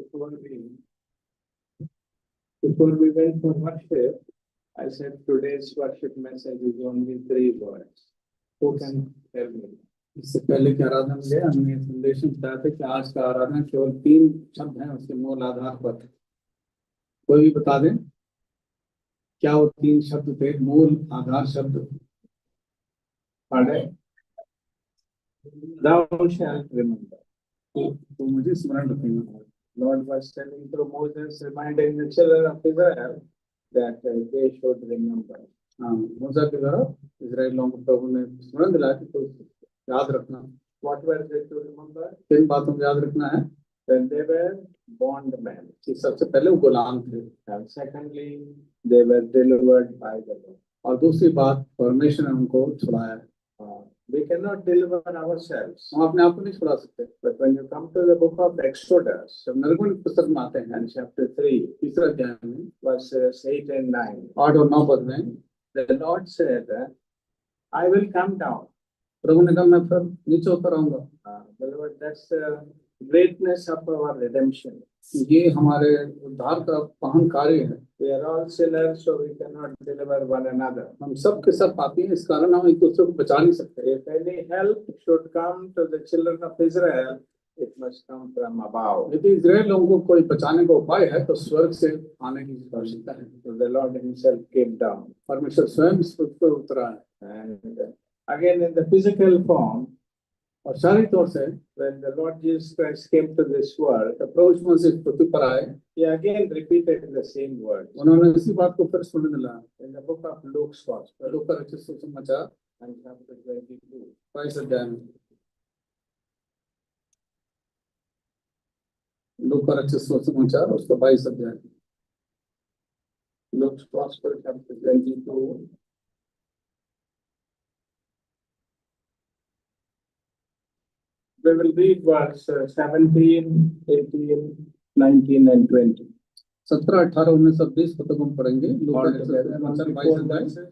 Before we went for worship, I said today's worship message is only 3 words. Who can tell me? इससे पहले की आराधना में हमने संदेश बताया था कि आज का आराधना केवल 3 शब्द हैं उसके मूल आधार पर। कोई भी बता दें क्या वो 3 शब्द थे, मूल आधार शब्द? Pardon? Thou shalt remember. तो मुझे स्मरण रखेंगे। Lord was telling through Moses, reminding the children of Israel that they should remember. हाँ, मूसा के द्वारा इजराइल लोगों को प्रभु ने स्मरण दिलाया कि तो याद रखना। What were they to remember? किन बातों को याद रखना है? When they were bondmen. कि सबसे पहले वो गुलाम थे, And secondly, they were delivered by the Lord. और दूसरी बात परमेश्वर ने उनको छुड़ाया। We cannot deliver ourselves. हम अपने आप को नहीं छुड़ा सकते। But when you come to the book of Exodus, जब निर्गुण की पुस्तक में आते हैं and chapter 3, तीसरा अध्याय में verses 8 and 9, 8 और 9 पद में the Lord said, I will come down. प्रभु ने कहा मैं फिर नीचे उतर आऊंगा। Beloved, that's the greatness of our redemption. ये हमारे उद्धार का महान कार्य है। We are all sinners, so we cannot deliver one another. हम सब के सब पापी हैं, इस कारण हम एक दूसरे को बचा नहीं सकते। If any help should come to the children of Israel, it must come from above. यदि इजराइल लोगों को कोई बचाने का उपाय है तो स्वर्ग से आने की आवश्यकता है। So the Lord Himself came down. परमेश्वर स्वयं इस पृथ्वी पर उतरा है। And again in the physical form, और शारीरिक तौर से when the Lord Jesus Christ came to this world, जब प्रभु यीशु मसीह इस पृथ्वी पर आए, He again repeated the same words. उन्होंने इसी बात को फिर सुनने मिला। In the book of Luke's Gospel, लूका रचित सुसमाचार and chapter 22. 22 अध्याय में, लूका रचित सुसमाचार उसका 22 अध्याय, Luke's Gospel, chapter 22. We will read verse 17, 18, 19, and 20. 17, 18, 19 और 20 पदों को हम पढ़ेंगे। लूका All रचित together, सुसमाचार only 22 4 अध्याय, verses.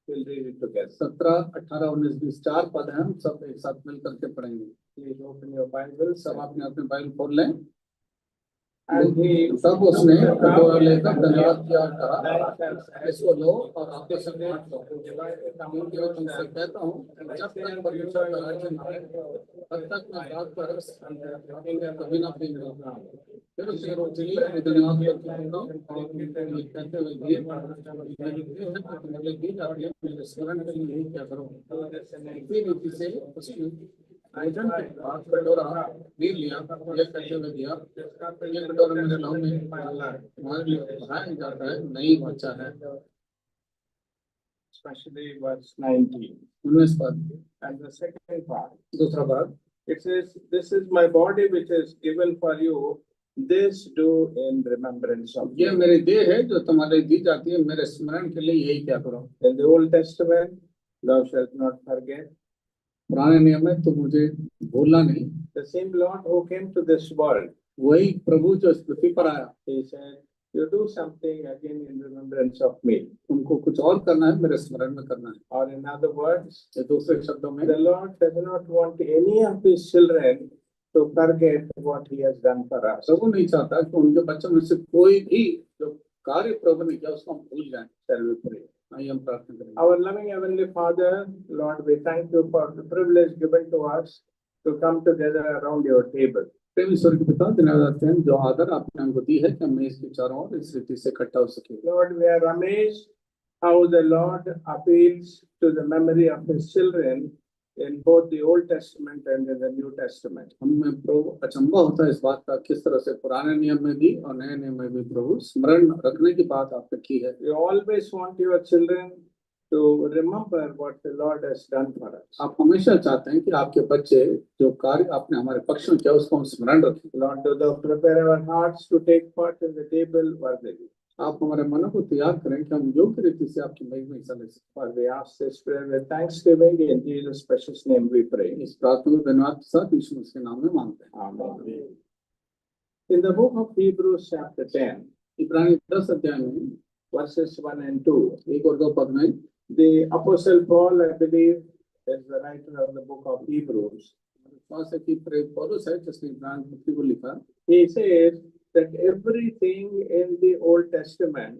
We'll read it together. 17, 18, 19, 20 4 पद हैं, हम सब एक साथ मिल करके पढ़ेंगे। Please open your Bibles. सब अपने अपने बाइबल खोल लें। And he तब उसने कटोरा लेकर धन्यवाद किया और कहा, इसको लो और आपके संग बांट लो, क्योंकि मैं तुमसे कहता हूँ जब तक परमेश्वर का राज्य न आए तब तक मैं रात पर कभी ना पीऊंगा। फिर उसने रोटी ली और धन्यवाद करते हुए तुम्हारे दी जाती है, मेरे स्मरण के लिए क्या करो। इसी रीति से उसने भोजन के बाद कटोरा पी लिया, यह कहते हुए दिया, ये कटोरा मेरे लहू में तुम्हारे लिए बहाया जाता है, नई वाचा है। especially verse 19. 19 पद, And the second part, दूसरा भाग, it says, "This is my body which is given for you. This do in remembrance of ये me." मेरी देह है जो तुम्हारे दी जाती है, मेरे स्मरण के लिए यही क्या करो। In the Old Testament, thou shalt not forget. पुराने नियम में तो मुझे भूलना नहीं। The same Lord who came to this world, वही प्रभु जो इस पृथ्वी पर आया, He said, "You do something again in remembrance of me." तुमको कुछ और करना है, मेरे स्मरण में करना है। Or in other words, ये दूसरे शब्दों में the Lord does not want any of His children to forget what He has done for us. प्रभु नहीं चाहता कि उनके बच्चों में से कोई भी जो कार्य प्रभु ने किया उसको हम भूल जाएं। Shall we pray? आइए हम प्रार्थना करें। Our loving Heavenly Father, Lord, we thank you for the privilege given to us to come together around your table. प्रेम ईश्वर के पिता, धन्यवाद हैं जो आदर आपने हमको दी है कि हम मेज के चारों ओर इस रीति से इकट्ठा हो सके। Lord, we are amazed how the Lord appeals to the memory of His children in both the Old Testament and in the New Testament. हमें प्रभु अचंभा होता है इस बात का, किस तरह से पुराने नियम में भी और नए नियम में भी प्रभु स्मरण रखने की बात आपने की है। You always want your children to remember what the Lord has done for us. आप हमेशा चाहते हैं कि आपके बच्चे जो कार्य आपने हमारे पक्ष में किया उसको हम स्मरण रखें। Lord, do thou prepare our hearts to take part in the table worthily. आप हमारे मनों को तैयार करें कि हम योग्य रीति से आपकी मेज में हिस्सा ले सकें। For we ask this prayer with thanksgiving in Jesus' precious name we pray. इस प्रार्थना को धन्यवाद के साथ यीशु मसीह के नाम में मांगते हैं। Amen. In the book of Hebrews chapter 10, इब्रानी 10 अध्याय में verses 1 and 2, 1 और 2 पद में the Apostle Paul, I believe, is the writer of the book of Hebrews. विश्वास है कि प्रेरित पौलुस है जिसने इब्रानी पत्री को लिखा। He says that everything in the Old Testament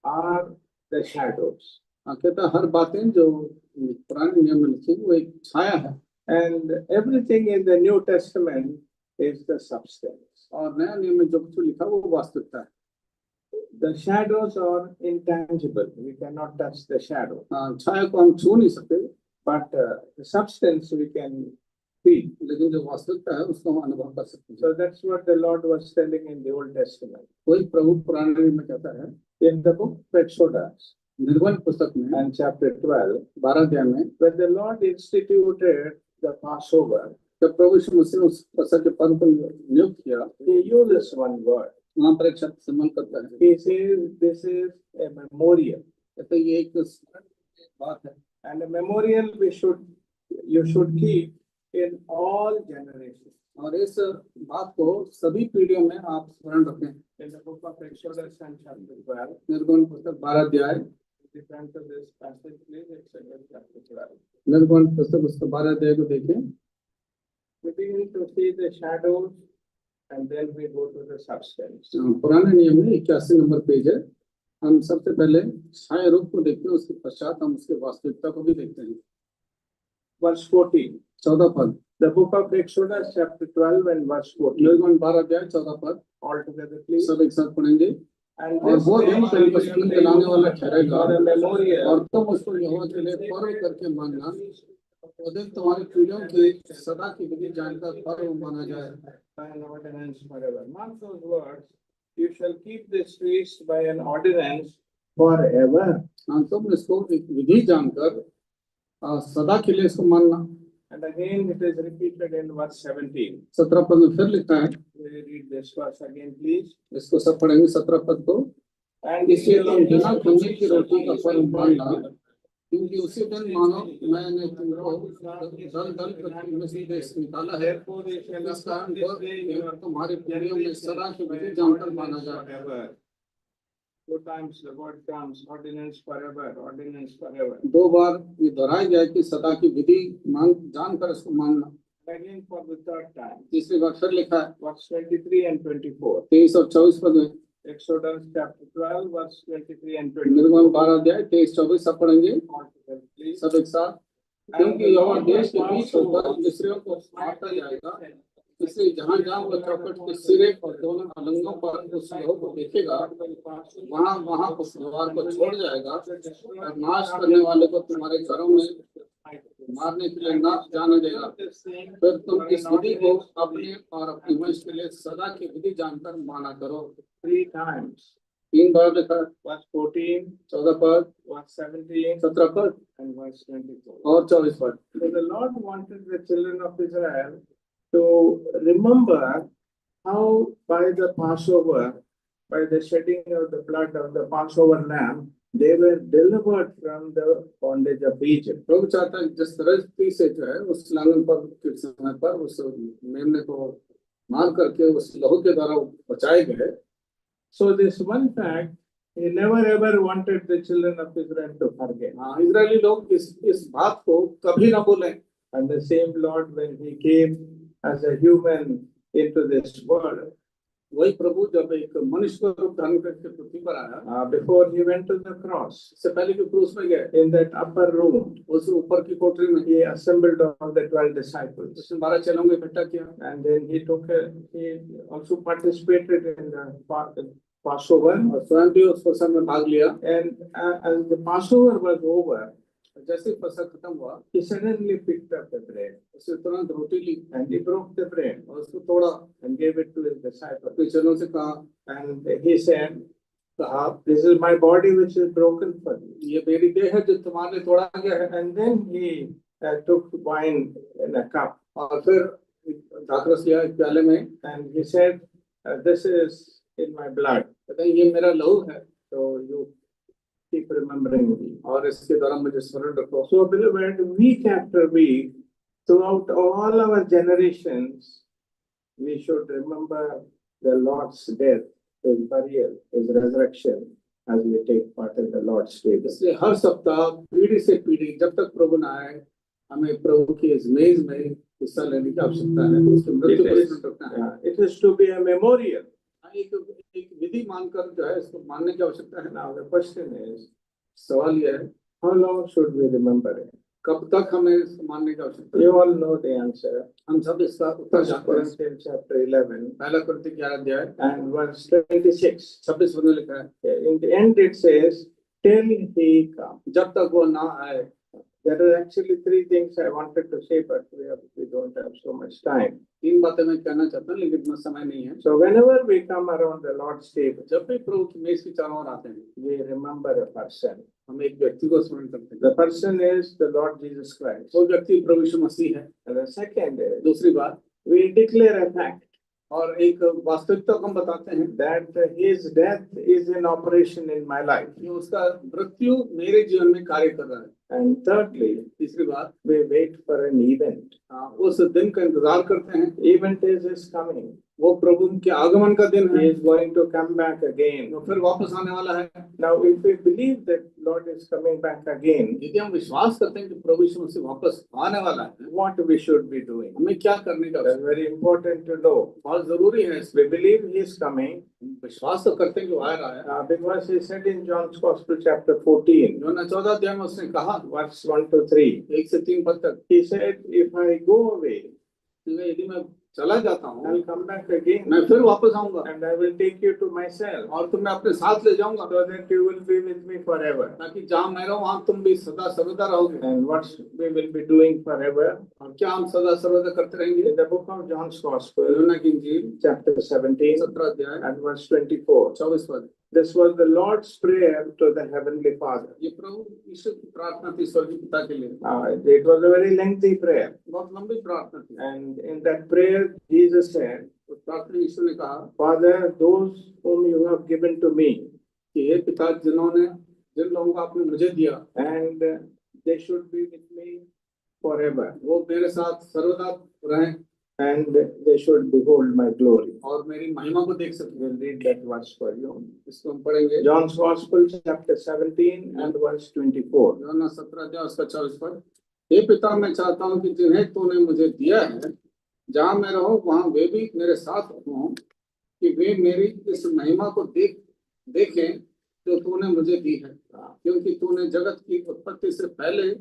are the shadows. कहता हर बातें जो पुराने नियम में लिखी वो एक छाया है, And everything in the New Testament is the substance. और नया नियम में जो कुछ लिखा वो वास्तविकता है। The shadows are intangible. We cannot touch the shadow. छाया को हम छू नहीं सकते, But the substance we can feel. लेकिन जो वास्तविकता है उसको हम अनुभव कर सकते हैं। So that's what the Lord was telling in the Old Testament. कोई प्रभु पुराने नियम में कहता है In the book of Exodus निर्गमन पुस्तक में and chapter 12, 12 अध्याय में, when the Lord instituted the Passover, जब प्रभु यीशु मसीह ने उस फसह के पर्व को नियुक्त किया, He uses one word. वहां पर एक शब्द इस्तेमाल करता है, He says this is a memorial. कहते ये एक बात है, And a memorial you should keep in all generations. और इस बात को सभी पीढ़ियों में आप स्मरण रखें। In the book of Exodus and chapter 12, निर्गमन पुस्तक 12 अध्याय, different to this passage, please, Exodus chapter 12. निर्गमन पुस्तक उसके 12 अध्याय को देखें। We begin to see the shadows and then we go to the substance. पुराने नियम में 81 नंबर पेज है। हम सबसे पहले छाया रूप को देखते हैं, उसके पश्चात हम उसके वास्तविकता को भी देखते हैं। Verse 14. 14 पद, The book of Exodus chapter 12 and verse 14. निर्गमन 12 अध्याय 14 पद, All together, please. सब एक साथ पढ़ेंगे। And और this वो day दिन shall be पशुपति दिलाने वाला ठहरेगा, for a memorial. और तुम उसको यहोवा के लिए पर्व करके मानना, वो दिन तुम्हारी पीढ़ियों की सदा की विधि जानकर पर्व माना जाए। By an ordinance forever. Mark those words. You shall keep this feast by an ordinance forever. तुम इसको एक विधि जानकर सदा के लिए इसको मानना। And again, it is repeated in verse 17. 17 पद में फिर लिखा है, Will you read this verse again, please? इसको सब पढ़ेंगे 17 पद को। And इसलिए तुम बिना खुंजी की रोटी का पर्व मानना, क्योंकि उसी दिन मानो मैंने तुमको दल दल कर मिस्र देश निकाला है। इस कारण तुम्हारी पीढ़ियों में सदा की विधि जानकर माना जाए। Two times the word comes, ordinance forever, ordinance forever. 2 बार ये दोहराया गया कि सदा की विधि जानकर इसको मानना। Again for the third time. तीसरी बार फिर लिखा है, Verse 23 and 24. 23 और 24 पद में, Exodus chapter 12, verse 23 and 24. निर्गमन 12 अध्याय 23-24 सब पढ़ेंगे All together, please. सब एक साथ। क्योंकि यहोवा देश के बीच होकर मिस्रियों को मारता जाएगा, इसलिए जहाँ जहाँ वह चौखट के सिरे और दोनों अलंगों पर उस लहू को देखेगा, वहाँ वहाँ उस द्वार को छोड़ जाएगा, और नाश करने वाले को तुम्हारे घरों में मारने के लिए ना जाने देगा। फिर तुम इस विधि को अपने और अपने वंश के लिए सदा की विधि जानकर माना करो। 3 times. 3 बार लिखा, Verse 14, 14 पद, verse 17, 17 पद and verse 24. और 24 पद। So the Lord wanted the children of Israel to remember how by the Passover, by the shedding of the blood of the Passover lamb, they were delivered from the bondage of Egypt. प्रभु चाहता है जिस तरह से जो है उस लांगन पर के समय पर उस मेमने को मार करके उस लहू के द्वारा बचाए गए। So this one fact, he never ever wanted the children of Israel to forget. Israeli लोग इस बात को कभी ना भूलें। And the same Lord, when he came as a human into this world, वही प्रभु जब एक मनुष्य को रूप धारण करके पृथ्वी पर आया, before he went to the cross, इससे पहले कि क्रूस में गए, in that upper room, उस ऊपर की कोठरी में he assembled all the 12 disciples. उसने 12 चेलों को इकट्ठा किया, And then he also participated in the Passover. और स्वयं भी उस फसह में भाग लिया। And as the Passover was over, जैसे फसह खत्म हुआ, he suddenly picked up the bread उसने तुरंत रोटी ली and he broke the bread और उसको तोड़ा, and gave it to his disciples. अपने चेलों से कहा, And he said, "This is my body which is broken for you." ये मेरी देह है जो तुम्हारे लिए तोड़ा गया है। And then he took wine in a cup और फिर दाखरस लिया एक प्याले में, and he said, "This is in my blood. कहते हैं ये मेरा लहू है, So you keep remembering me." और इसके द्वारा मुझे स्मरण रखो। So beloved, week after week, throughout all our generations, we should remember the Lord's death, his burial, his resurrection, as we take part in the Lord's table. इसलिए हर सप्ताह पीढ़ी से पीढ़ी जब तक प्रभु न आए, हमें प्रभु की इस मेज में हिस्सा लेने की आवश्यकता है, उसकी मृत्यु को स्मरण रखना है। It is to be a memorial. एक एक विधि मानकर जो है इसको मानने की आवश्यकता है। Now the question is, सवाल यह है how long should we remember it? कब तक हमें इसको मानने की आवश्यकता है। You all know the answer. हम सब इसका उत्तर First जानते हैं। Corinthians chapter 11 पहला कुरिन्थी 11 अध्याय and verse 26. 26 में लिखा है, In the end it says, till he come. जब तक वो ना आए। There are actually three things I wanted to say, but we don't have so much time. तीन बातें मैं कहना चाहता हूँ लेकिन इतना समय नहीं है। So whenever we come around the Lord's table, जब भी प्रभु की मेज के चारों ओर आते हैं, we remember a person. हम एक व्यक्ति को स्मरण करते हैं। The person is the Lord Jesus Christ. वो व्यक्ति प्रभु यीशु मसीह है। And the second is, दूसरी बात, we declare a fact और एक वास्तविकता को हम बताते हैं that his death is in operation in my life. कि उसका मृत्यु मेरे जीवन में कार्य कर रहा है। And thirdly, तीसरी बात, we wait for an event. उस दिन का इंतजार करते हैं। Event is coming. वो प्रभु के आगमन का दिन He है। is going to come back again. वो फिर वापस आने वाला है। Now, if we believe that Lord is coming back again, यदि हम विश्वास करते हैं कि प्रभु यीशु मसीह वापस आने वाला है, what we should be doing? हमें क्या करने का That's very important to know. बहुत जरूरी है। इसमें We believe He is coming विश्वास तो करते हैं कि वो आ रहा है। because He said in John's Gospel, chapter 14, यूहन्ना 14 अध्याय में उसने कहा, verse 1 to 3, 1 से 3 पद तक, He said, if I go away, यदि मैं चला जाता हूँ, I'll come back again मैं फिर वापस आऊंगा and I will take you to myself और तुम्हें अपने साथ ले जाऊंगा, so that you will be with me forever. ताकि जहाँ मैं रहूँ वहाँ तुम भी सदा सर्वदा रहोगे। And what we will be doing forever? और क्या हम सदा सर्वदा करते रहेंगे? In the book of John's Gospel, यूहन्ना की इंजील chapter 17 17 अध्याय and verse 24. 24 पद, This was the Lord's prayer to the Heavenly Father. ये प्रभु यीशु की प्रार्थना थी स्वर्गीय पिता के लिए। It was a very lengthy prayer. बहुत लंबी प्रार्थना थी। And in that prayer, Jesus said, उस प्रार्थना यीशु ने कहा Father, those whom you have given to me, कि हे पिता, जिन लोगों को आपने मुझे दिया, and they should be with me forever, वो मेरे साथ सर्वदा रहें and they should behold my glory. और मेरी महिमा को देख सकें। We'll read that verse for you. इसको हम पढ़ेंगे। John's Gospel, chapter 17 and verse 24. यूहन्ना 17 अध्याय उसका 24 पद, हे पिता, मैं चाहता हूँ कि जिन्हें तूने मुझे दिया है, जहाँ मैं रहूं वहाँ वे भी मेरे साथ हों, कि वे मेरी इस महिमा को देखें जो तूने मुझे दी है, क्योंकि तूने जगत की उत्पत्ति से पहले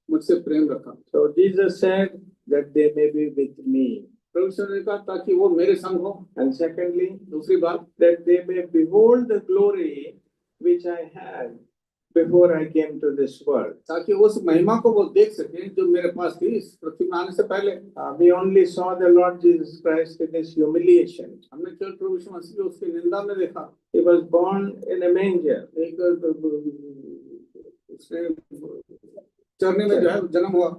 मुझसे प्रेम रखा। So Jesus said that they may be with me. प्रभु यीशु ने कहा ताकि वो मेरे संग हो। And secondly, दूसरी बात, that they may behold the glory which I had before I came to this world. ताकि उस महिमा को वो देख सकें जो मेरे पास थी इस पृथ्वी में आने से पहले। We only saw the Lord Jesus Christ in his humiliation. हमने केवल प्रभु यीशु मसीह को उसकी निंदा में देखा। He was born in a manger. एक उसने चरने में जो है जन्म हुआ।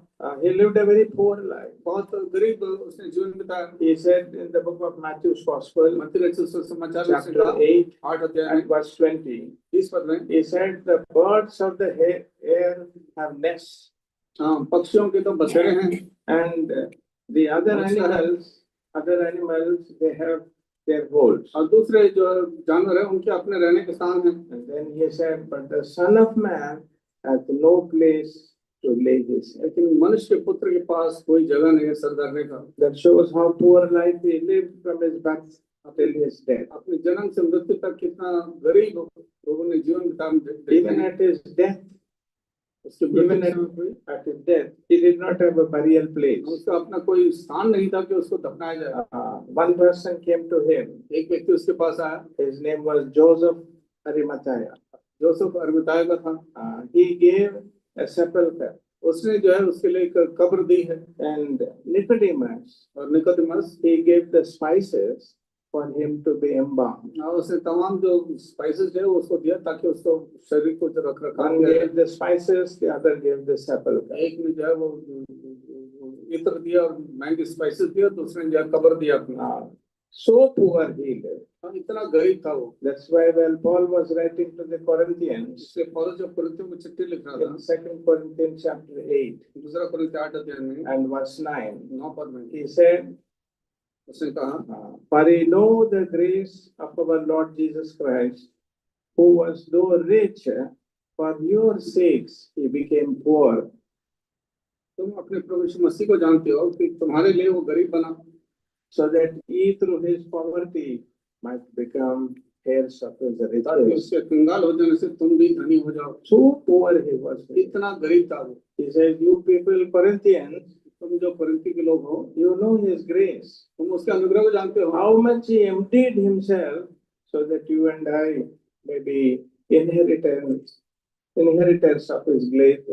He lived a very poor life. बहुत गरीब उसने जीवन बिताया। He said in the book of Matthew's Gospel, मत्ती रचित सुसमाचार में उसने chapter कहा, 8 8 अध्याय and में verse 20, 20 पद में, he said, the birds of the air have nests, पक्षियों के तो बसेरे हैं, and the other animals, they have their holes. और दूसरे जो जानवर है उनके अपने रहने के स्थान हैं। And then he said, but the Son of Man hath no place to lay his head. लेकिन मनुष्य के पुत्र के पास कोई जगह नहीं है सर धरने का। That shows how poor life he lived from his birth till his death. अपने जन्म से मृत्यु तक कितना गरीब लोगों ने जीवन बिताया। Even at his death, he did not have a burial place. उसका अपना कोई स्थान नहीं था कि उसको दफनाया जाए। One person came to him. एक व्यक्ति उसके पास आया। His name was Joseph Arimathea. Joseph Arimathea का था। He gave a sepulchre. उसने जो है उसके लिए एक कब्र दी है। And Nicodemus, और Nicodemus, he gave the spices for him to be embalmed. उसने तमाम जो स्पाइसेस है उसको दिया ताकि उसको शरीर को रख रखा। One gave the spices, the other gave the sepulchre. एक ने जो है वो इत्र दिया और महंगी स्पाइसेस दिया, दूसरे ने जो है कब्र दिया अपना। So poor he lived. इतना गरीब था वो। That's why when Paul was writing to the Corinthians, इसलिए पौलुस जब कुरिन्थियों को चिट्ठी लिख रहा था, in 2 Corinthians chapter 8 दूसरा कुरिन्थी 8 अध्याय में and verse 9, 9 पद में he said, उसने कहा, for ye know the grace of our Lord Jesus Christ, who was though rich, for your sakes he became poor. तुम अपने प्रभु यीशु मसीह को जानते हो कि तुम्हारे लिए वो गरीब बना, so that ye through his poverty might become heirs of his ताकि riches. उसके कंगाल हो जाने से तुम भी धनी हो जाओ। So poor he was. इतना गरीब था वो। He says, you people Corinthians, तुम जो कोरिन्थी के लोग हो, you know his grace. तुम उसके अनुग्रह को जानते हो। How much he emptied himself so that you and I may be inheritors of his great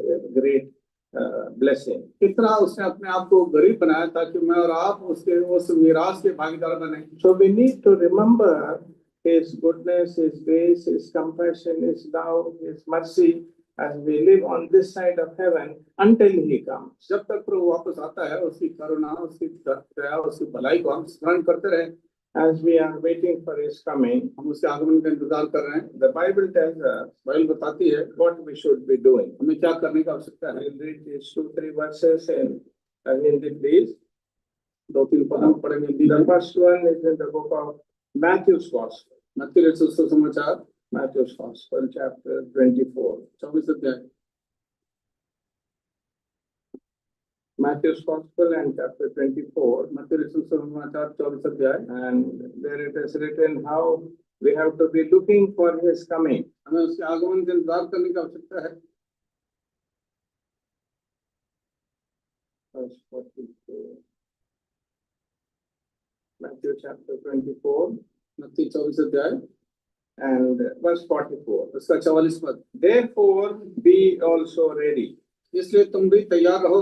blessing. कितना उसने अपने आप को गरीब बनाया ताकि मैं और आप उसके उस मीरास के भागीदार बने। So we need to remember his goodness, his grace, his compassion, his love, his mercy as we live on this side of heaven until he comes. जब तक प्रभु वापस आता है उसकी करुणा, उसकी दया, उसकी भलाई को हम स्मरण करते रहे। As we are waiting for his coming, हम उसके आगमन का इंतजार कर रहे हैं। the Bible tells us Bible बताती है what we should be doing. हमें क्या करने की आवश्यकता है। We'll read these 2-3 verses in Hindi, please. 2-3 पद हम पढ़ेंगे हिंदी The में। first one is in the book of Matthew's Gospel. मत्ती रचित सुसमाचार Matthew's Gospel, chapter 24. 24 अध्याय। Matthew's Gospel and chapter 24. मत्ती रचित सुसमाचार 24 अध्याय। And there it is written how we have to be looking for his coming. हमें उसके आगमन का इंतजार करने की आवश्यकता है। Verse 44. Matthew chapter 24 मत्ती 24 अध्याय and verse 44. उसका 44 पद। Therefore be also ready. इसलिए तुम भी तैयार रहो।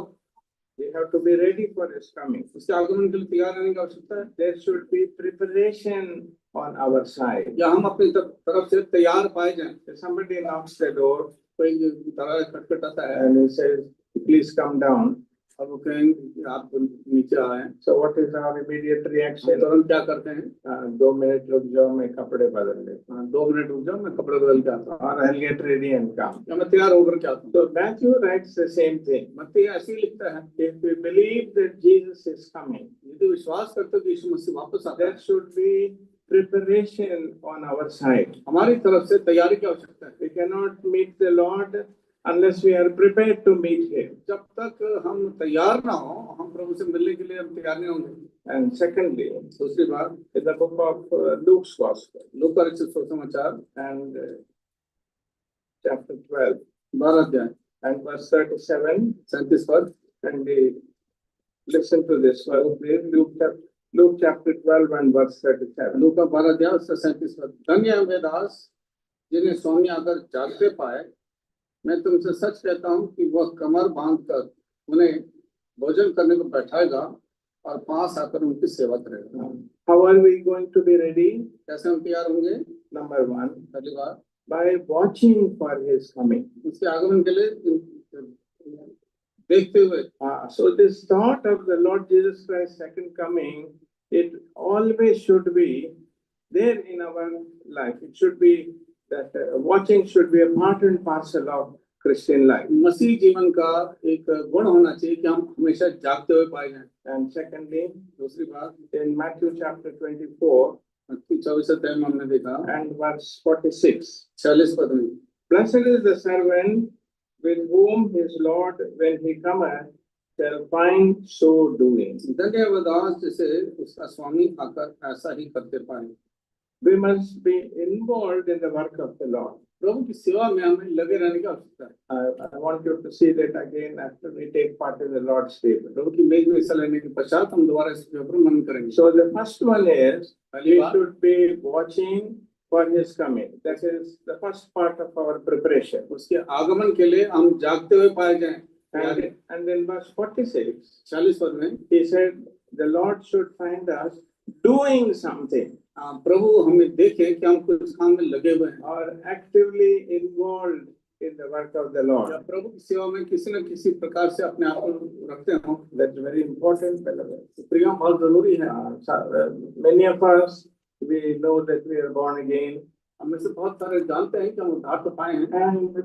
We have to be ready for his coming. उसके आगमन के लिए तैयार रहने की आवश्यकता है। There should be preparation on our side. या हम अपनी तरफ से तैयार पाए जाएं। If somebody knocks the door कोई दरवाजा खटखटाता है and he says, please come down. और वो कहेंगे आप नीचे आए। So what is our immediate reaction? तुरंत क्या करते हैं? 2 minutes रुक जाओ, मैं कपड़े बदल लेता हूँ. 2 मिनट रुक जाओ, मैं कपड़े बदल के आता हूँ। Or I'll get ready and come. या मैं तैयार होकर के आता हूँ। So Matthew writes the same thing. मत्ती ऐसे ही लिखता है। If we believe that Jesus is coming, यदि विश्वास करते हो कि यीशु मसीह वापस आता है, there should be preparation on our side. हमारी तरफ से तैयारी की आवश्यकता है। We cannot meet the Lord unless we are prepared to meet him. जब तक हम तैयार ना हो, हम प्रभु से मिलने के लिए हम तैयार नहीं होंगे। And secondly, दूसरी बात, in the book of Luke's Gospel लूका रचित सुसमाचार and chapter 12 12 अध्याय and verse 37, 37 पद। and we listen to this verse, please. Luke chapter 12 and verse 37. लूका 12 अध्याय उसका 37 पद। धन्य है वे दास जिन्हें स्वामी आकर जागते पाए। मैं तुमसे सच कहता हूँ कि वह कमर बांधकर उन्हें भोजन करने को बैठाएगा और पास आकर उनकी सेवा करेगा। How are we going to be ready? कैसे हम तैयार होंगे? Number one, पहली बात, by watching for his coming. उसके आगमन के लिए देखते हुए। So this thought of the Lord Jesus Christ's second coming, it always should be there in our life. It should be that watching should be a part and parcel of Christian life. मसीह जीवन का एक गुण होना चाहिए कि हम हमेशा जागते हुए पाए जाएं। And secondly, दूसरी बात, in Matthew chapter 24 मत्ती 24 अध्याय में हमने देखा and verse 46, 46 पद में, blessed is the servant with whom his Lord, when he cometh, shall find so doing. धन्य है वह दास जिसे उसका स्वामी आकर ऐसा ही करते पाए। We must be involved in the work of the Lord. प्रभु की सेवा में हमें लगे रहने की आवश्यकता है। I want you to see that again after we take part in the Lord's table. प्रभु की मेज में हिस्सा लेने के पश्चात हम दोबारा इस पर मनन करेंगे। So the first one is पहली we बात, should be watching for his coming. That is the first part of our preparation. उसके आगमन के लिए हम जागते हुए पाए जाएं। And in verse 46, 40 पद में he said the Lord should find us doing something प्रभु हमें देखे कि हम कुछ काम में लगे हुए हैं or actively involved in the work of the या Lord. प्रभु की सेवा में किसी न किसी प्रकार से अपने आप को रखते हो। That's very important, beloved. प्रिय बहुत जरूरी है। Many of us, we know that we are born again, हम में से बहुत सारे जानते हैं कि हम उद्धार तो पाए हैं, and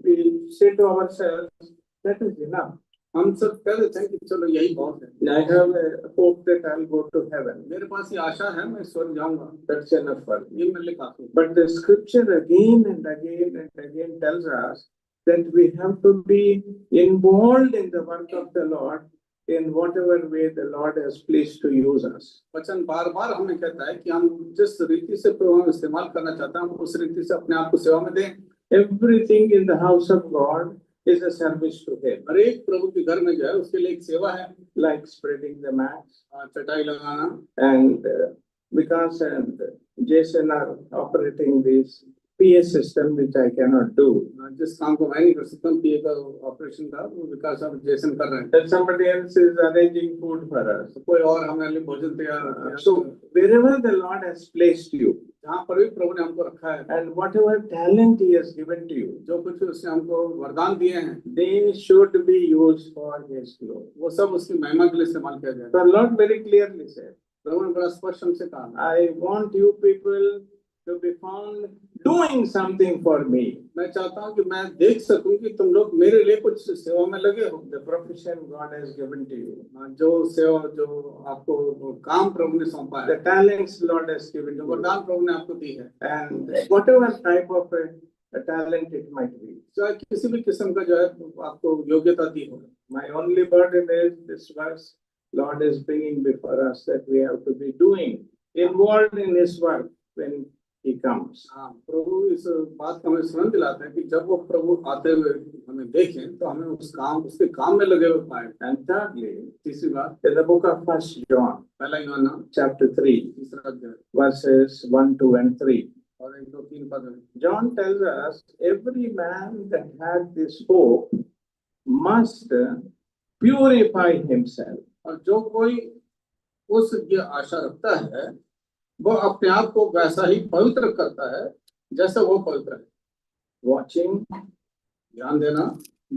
we say to ourselves, that is enough. हम सब कह देते हैं कि चलो यही बहुत है, I have a hope that I'll go to heaven. मेरे पास ये आशा है मैं स्वर्ग जाऊंगा, That's enough for me. ये मेरे लिए काफी है। But the scripture again and again and again tells us that we have to be involved in the work of the Lord in whatever way the Lord has pleased to use us. वचन बार बार हमें कहता है कि हम जिस रीति से प्रभु हम इस्तेमाल करना चाहते हैं हम उस रीति से अपने आप को सेवा में दें। Everything in the house of God is a service to Him, हर एक प्रभु के घर में जो है उसके लिए एक सेवा है, like spreading the mats. चटाई लगाना। And Vikas and Jason are operating this PA system, which I cannot do. जिस काम को मैं नहीं कर सकता पीए का ऑपरेशन का वो विकास और जेसन कर रहे हैं। And somebody else is arranging food for us. कोई और हमारे लिए भोजन तैयार। So wherever the Lord has placed you, जहाँ पर भी प्रभु ने हमको रखा है, and whatever talent He has given to you, जो कुछ उसने हमको वरदान दिए हैं, they should be used for His glory. वो सब उसकी महिमा के लिए इस्तेमाल किया जाए। The Lord very clearly said, प्रभु ने बड़ा स्पष्ट हमसे कहा, I want you people to be found doing something for me. मैं चाहता हूँ कि मैं देख सकूं कि तुम लोग मेरे लिए कुछ सेवा में लगे हो। The profession God has given to you, जो सेवा जो आपको काम प्रभु ने सौंपा है, the talents Lord has given जो to you, वरदान प्रभु ने आपको दी है, and whatever type of a talent it might be. चाहे किसी भी किस्म का जो है आपको योग्यता दी हो। My only burden is this verse Lord is bringing before us, that we have to be doing, involved in His work when He comes. हाँ, प्रभु इस बात का हमें स्मरण दिलाता है कि जब वो प्रभु आते हुए हमें देखें तो हमें उसके काम में लगे हुए पाए। And thirdly, तीसरी बात, in the book of 1 John, पहला यूहन्ना chapter 3, तीसरा अध्याय verses 1, 2, and 3. और 1, 2, 3 पद है। John tells us every man that had this hope must purify himself. और जो कोई उस ये आशा रखता है वो अपने आप को वैसा ही पवित्र करता है जैसा वो पवित्र है। Watching, ध्यान देना,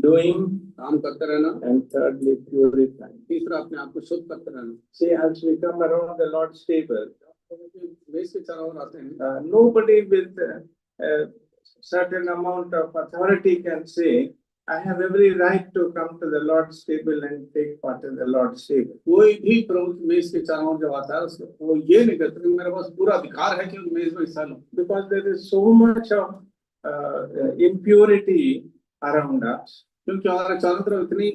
doing, काम करते रहना, and thirdly, purifying. तीसरा अपने आप को शुद्ध करते रहना। See, as we come around the Lord's table, मेज के चारों ओर आते हैं, nobody with a certain amount of authority can say, I have every right to come to the Lord's table and take part in the Lord's table. कोई भी प्रभु की मेज के चारों ओर जब आता है उसको वो ये नहीं कहता कि मेरे पास पूरा अधिकार है कि उस मेज में हिस्सा लूं। Because there is so much of impurity around us, क्योंकि हमारे चारों तरफ इतनी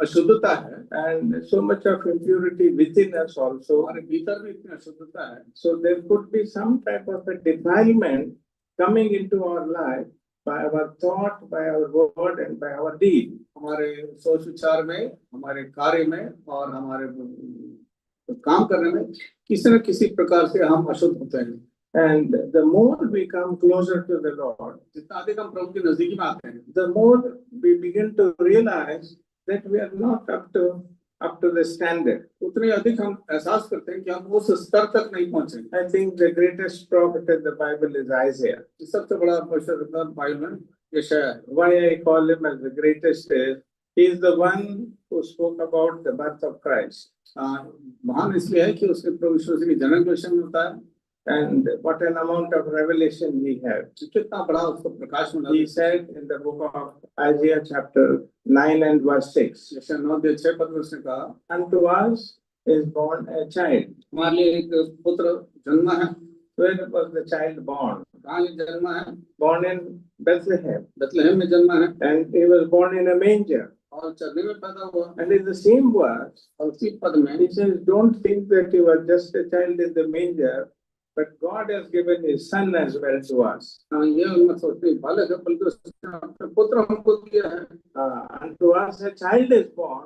अशुद्धता है, and so much of impurity within us also. हमारे भीतर भी इतनी अशुद्धता है। So there could be some type of a defilement coming into our life by our thought, by our word, and by our deed. हमारे सोच विचार में, हमारे कार्य में और हमारे काम करने में किसी न किसी प्रकार से हम अशुद्ध होते हैं। And the more we come closer to the Lord, जितना अधिक हम प्रभु की नजदीकी में आते हैं, the more we begin to realize that we are not up to the standard. उतने अधिक हम एहसास करते हैं कि हम उस स्तर तक नहीं पहुंचे। I think the greatest prophet in the Bible is Isaiah. सबसे बड़ा भविष्यवक्ता बाइबल में यशायाह है। Why I call him as the greatest is he is the one who spoke about the birth of Christ. महान इसलिए है कि उसने प्रभु यीशु मसीह के जन्म के विषय में बताया, and what an amount of revelation he had. कितना बड़ा उसको प्रकाश मिला। He said in the book of Isaiah chapter 9 and verse 6, यशायाह 9:6 पद में उसने कहा, unto us is born a child. हमारे लिए एक पुत्र जन्मा है। Where was the child born? कहाँ ये जन्मा है? Born in Bethlehem, बेथलेहम में जन्मा है and he was born in a manger. और चरनी में पैदा हुआ। And in the same verse, और उसी पद में he says, don't think that he was just a child in the manger, but God has given his son as well to us. ये मत सोचते बालक है बल्कि उसने अपने पुत्र हमको दिया है। Unto us a child is born,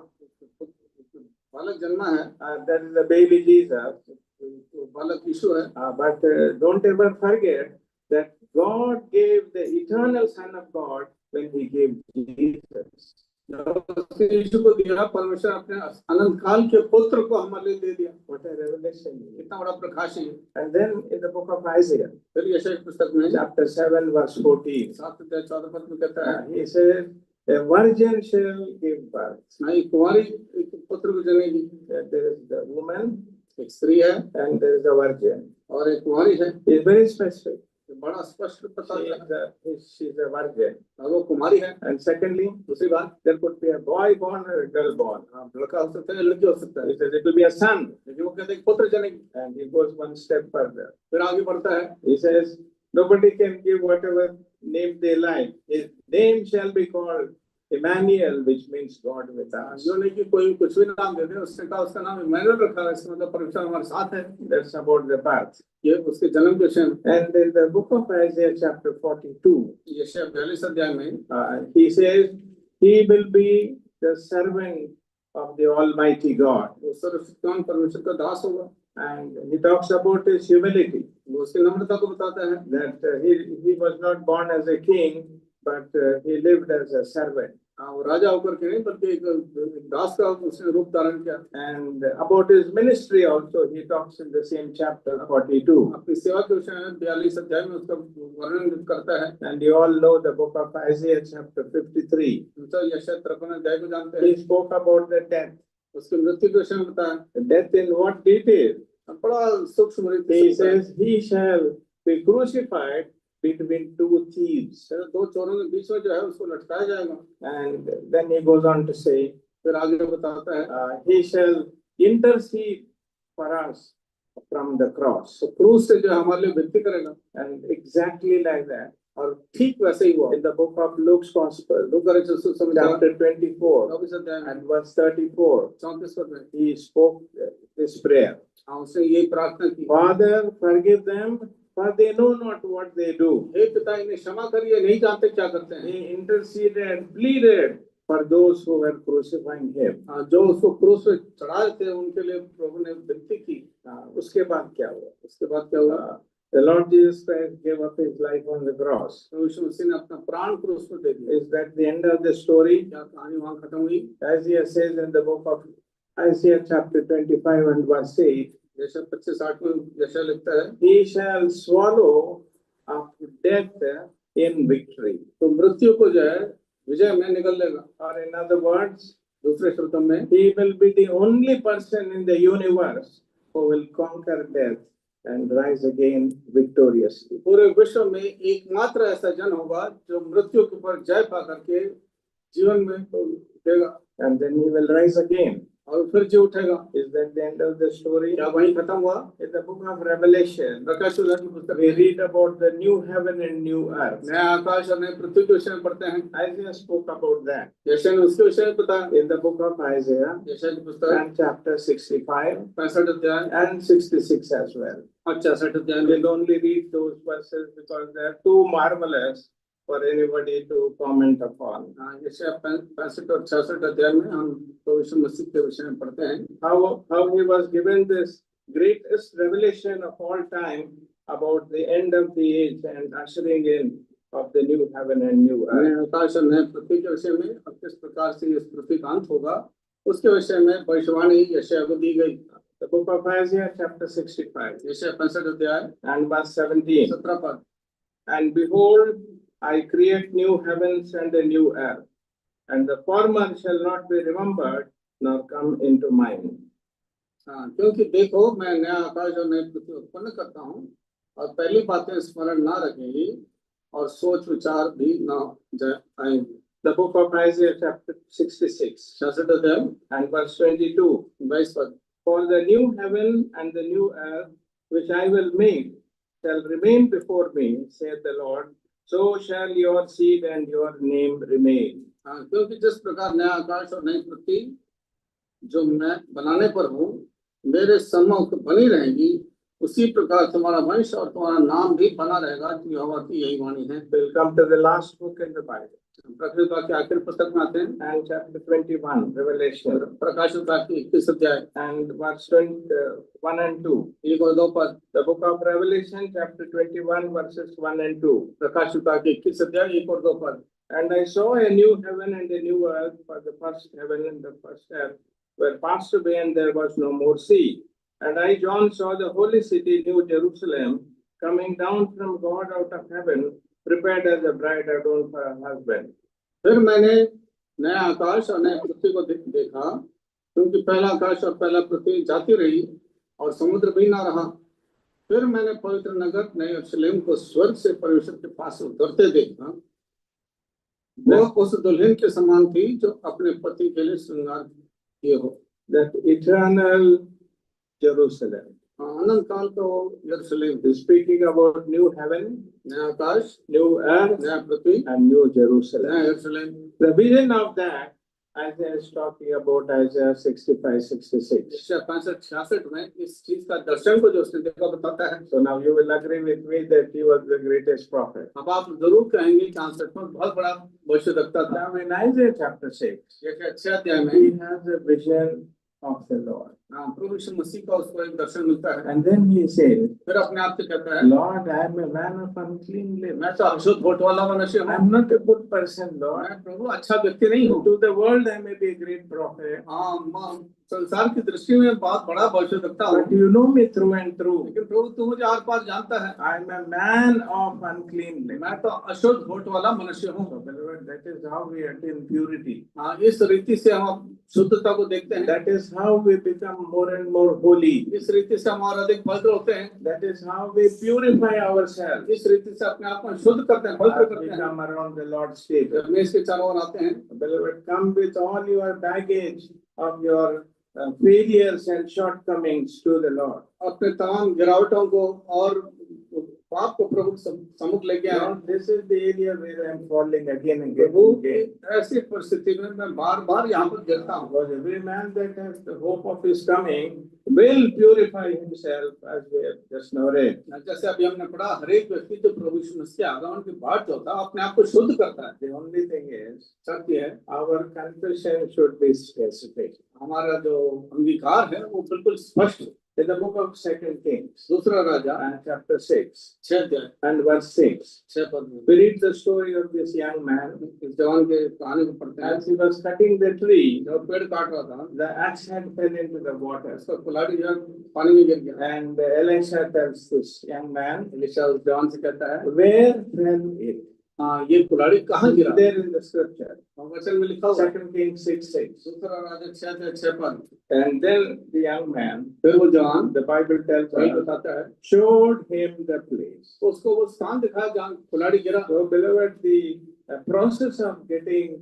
बालक जन्मा है, that is the baby Jesus. तो बालक यीशु है। But don't ever forget that God gave the eternal Son of God when he gave Jesus. यीशु को दिया, परमेश्वर अपने अनंत काल के पुत्र को हमारे लिए दे दिया। What a revelation. कितना बड़ा प्रकाश है। And then in the book of Isaiah, फिर यशायाह की पुस्तक में chapter 7 verse 14, 7:14 पद में कहता है, he says, a virgin shall give birth. एक कुंवारी एक पुत्र को जनेगी। There is the woman एक स्त्री है and there is the virgin. और एक कुंवारी है। It's very specific. बड़ा स्पष्ट पता लगता है She's a virgin. और वो कुमारी है। And secondly, दूसरी बात, there could be a boy born or a girl born. लड़का हो सकता है, लड़की हो सकता है। He says it will be a son. लेकिन वो कहते हैं पुत्र जनेगी। And he goes one step further. फिर आगे बढ़ता है, He says, nobody can give whatever name they like. His name shall be called Emmanuel, which means God with us. जो नहीं कि कोई कुछ भी नाम दे दे, उसने कहा उसका नाम इमैनुअल रखा है, इसका मतलब परमेश्वर हमारे साथ है। That's about the birth. ये उसके जन्म के विषय में। And in the book of Isaiah chapter 42, यशायाह 42 अध्याय में he says, he will be the servant of the Almighty God. वो सर्वशक्तिमान परमेश्वर का दास होगा। And he talks about his humility, वो उसकी नम्रता को बताता है that he was not born as a king, but he lived as a servant. वो राजा होकर के नहीं बल्कि एक दास का उसने रूप धारण किया। And about his ministry also, he talks in the same chapter 42. अपनी सेवा के विषय में 42 अध्याय में उसका वर्णन करता है। And you all know the book of Isaiah chapter 53. तो यशायाह 53 अध्याय को जानते हैं। He spoke about the death. उसके मृत्यु के विषय में बताया। The death in what detail? बड़ा सूक्ष्म रीति He says, he shall be crucified between two thieves. दो चोरों के बीच में जो है उसको लटकाया जाएगा। And then he goes on to say, फिर आगे बताता है he shall intercede for us from the cross. तो क्रूस से जो है हमारे लिए विनती करेगा। And exactly like that, और ठीक वैसे ही हुआ। in the book of Luke's Gospel, लूका रचित सुसमाचार chapter 24 24 अध्याय में and verse 34, 34 पद में he spoke this prayer. हाँ उसने यही प्रार्थना की। Father, forgive them, for they know not what they do. हे पिता इन्हें क्षमा करिए, नहीं जानते क्या करते हैं। He interceded and pleaded for those who were crucifying him. जो उसको क्रूस पे चढ़ाए थे उनके लिए प्रभु ने विनती की। उसके बाद क्या हुआ? उसके बाद क्या हुआ? The Lord Jesus Christ gave up his life on the cross. तो यीशु मसीह ने अपना प्राण क्रूस पर दे दिया। Is that the end of the story? क्या कहानी वहाँ खत्म हुई? Isaiah says in the book of Isaiah chapter 25 and verse 8, यशायाह 25:8 में यशायाह लिखता है he shall swallow up death in victory. तो मृत्यु को जो है विजय में निगल लेगा। Or in other words, दूसरे शब्दों में he will be the only person in the universe who will conquer death and rise again victoriously. पूरे विश्व में एकमात्र ऐसा जन होगा जो मृत्यु के ऊपर जय पा करके जीवन में उठेगा। And then he will rise again. और फिर जी उठेगा। Is that the end of the story? क्या वहीं खत्म हुआ? In the book of Revelation, प्रकाश की पुस्तक we में read about the new heaven and new earth. नया आकाश और नई पृथ्वी के विषय में पढ़ते हैं। Isaiah spoke about that यशायाह ने उसके विषय में बताया। in the book of Isaiah यशायाह की पुस्तक and chapter 65 65 अध्याय and 66 as well. और 66 अध्याय में We'll only read those verses because they are too marvelous for anybody to comment upon. यशायाह 65 और 66 अध्याय में हम तो यीशु मसीह के विषय में पढ़ते हैं। How he was given this greatest revelation of all time about the end of the age and ushering in of the new heaven and new नए earth. आकाश और नए पृथ्वी के विषय में अब किस प्रकार से इस पृथ्वी का अंत होगा उसके विषय में भविष्यवाणी यशायाह को दी गई। The book of Isaiah chapter 65 यशायाह 65 अध्याय and verse 17. 17 पद। And behold, I create new heavens and a new earth, and the former shall not be remembered nor come into mind. क्योंकि देखो मैं नया आकाश और नई पृथ्वी उत्पन्न करता हूँ और पहली बातें स्मरण ना रखेंगी और सोच विचार भी ना आएंगी। The book of Isaiah chapter 66 66 अध्याय and verse 22. 22 पद। For the new heaven and the new earth which I will make shall remain before me, saith the Lord, so shall your seed and your name remain. क्योंकि जिस प्रकार नया आकाश और नई पृथ्वी जो मैं बनाने पर हूँ मेरे सम्मुख बनी रहेंगी उसी प्रकार तुम्हारा वंश और तुम्हारा नाम भी बना रहेगा। यहोवा की यही वाणी है। We'll come to the last book in the Bible. प्रकाशित वाक्य के आखिरी पुस्तक में आते हैं And chapter 21, Revelation, प्रकाशित वाक्य 21 अध्याय and verse 1 and 2. 1 और 2 पद। The book of Revelation, chapter 21, verses 1 and 2. प्रकाशित वाक्य 21 अध्याय 1 और 2 पद। And I saw a new heaven and a new earth, for the first heaven and the first earth were passed away, and there was no more sea. And I, John, saw the holy city, New Jerusalem, coming down from God out of heaven, prepared as a bride adorned for her husband. फिर मैंने नया आकाश और नई पृथ्वी को देखा क्योंकि पहला आकाश और पहला पृथ्वी जाती रही और समुद्र भी ना रहा। फिर मैंने पवित्र नगर नए यरूशलेम को स्वर्ग से परमेश्वर के पास उतरते देखा। वो उस दुल्हन के समान थी जो अपने पति के लिए श्रृंगार किए हो। That eternal Jerusalem. अनंत काल का वो यरूशलेम, speaking about new heaven, नया आकाश, new earth, नया पृथ्वी, and new Jerusalem. नया यरूशलेम। The vision of that, Isaiah is talking about Isaiah 65, 66. 65-66 में इस चीज का दर्शन को जो उसने देखा बताता है। So now you will agree with me that he was the greatest prophet. अब आप जरूर कहेंगे कि सच में बहुत बड़ा भविष्यवक्ता था। Now in Isaiah chapter 6, ये अच्छे अध्याय में he has a vision of the Lord. प्रभु यीशु मसीह का उसको एक दर्शन मिलता है। And then he says, फिर अपने आप से कहता है, Lord, I am a man of unclean lips. मैं तो अशुद्ध होठ वाला मनुष्य I हूँ। am not a good person, Lord. मैं प्रभु अच्छा व्यक्ति नहीं हूँ। To the world I may be a great prophet. हाँ, संसार की दृष्टि में बहुत बड़ा भविष्यवक्ता हूँ। But you know me through and through. लेकिन प्रभु तू मुझे आर पार जानता है। I am a man of unclean lips. मैं तो अशुद्ध होठ वाला मनुष्य हूँ। So, beloved, that is how we attain purity. हाँ, इस रीति से हम शुद्धता को देखते हैं। That is how we become more and more holy. इस रीति से हम और अधिक पवित्र होते हैं। That is how we purify ourselves. इस रीति से अपने आप को शुद्ध करते हैं, पवित्र As we करते हैं। come around the Lord's table. जब मेज के चारों ओर आते हैं, Beloved, come with all your baggage of your failures and shortcomings to the Lord. अपने तमाम गिरावटों को और पाप को प्रभु सम्मुख लेके आए। Lord, this is the area where I am falling again and Prabhu again. ऐसी परिस्थिति में मैं बार बार यहाँ पर गिरता हूँ। Because every man that has the hope of his coming will purify himself, as we have just now read. जैसे अभी हमने पढ़ा, हर एक व्यक्ति जो प्रभु यीशु मसीह के आगमन के बाद जो होता है अपने आप को शुद्ध करता है। The only thing is, सत्य है, our confession should be specific. हमारा जो अंगीकार है वो बिल्कुल स्पष्ट है। In the book of 2 Kings, दूसरा राजा and chapter 6 6 अध्याय and verse 6, 6 पद में we read the story of this young man. इस जवान के कहानी को पढ़ते हैं। As he was cutting the tree, जब पेड़ काट रहा था, the axe head fell into the water. उसका कुल्हाड़ी जो है पानी में गिर गया। And Elisha tells this young man, Elisha उस जवान से कहता है, where fell it? हाँ, ये कुल्हाड़ी कहाँ गिरा? There in the scripture. वचन में लिखा हुआ है। 2 Kings 6:6. दूसरा राजा 6 अध्याय 6 पद। And then the young man, फिर वो जवान, the Bible tells वही us, बताता है, showed him the place. उसको वो स्थान दिखाया जहाँ कुल्हाड़ी गिरा। So, beloved, the process of getting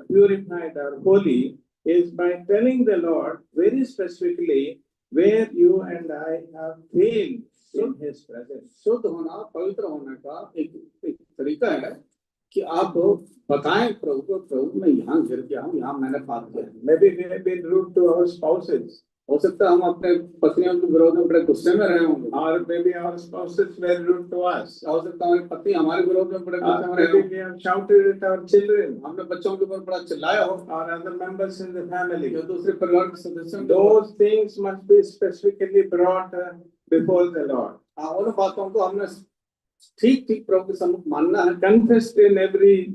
purified or holy is by telling the Lord very specifically where you and I have failed in His presence. शुद्ध होना, पवित्र होने का एक तरीका है कि आप बताएं प्रभु को, प्रभु मैं यहाँ गिर गया हूँ, यहाँ मैंने पाप किया। Maybe we have been rude to our spouses. हो सकता है हम अपने पत्नियों के विरोध में बड़े गुस्से में रहे होंगे। Or maybe our spouses were rude to us. हो सकता है हमारी पत्नी हमारे विरोध में बड़े गुस्से Or में रहे maybe हों। we have shouted at our children हमने बच्चों के ऊपर बड़ा चिल्लाया हो, or other members in the family. जो दूसरे परिवार के सदस्यों के Those things must be specifically brought before the Lord. उन बातों को हमने ठीक ठीक प्रभु के सम्मुख मानना है। Confessed in every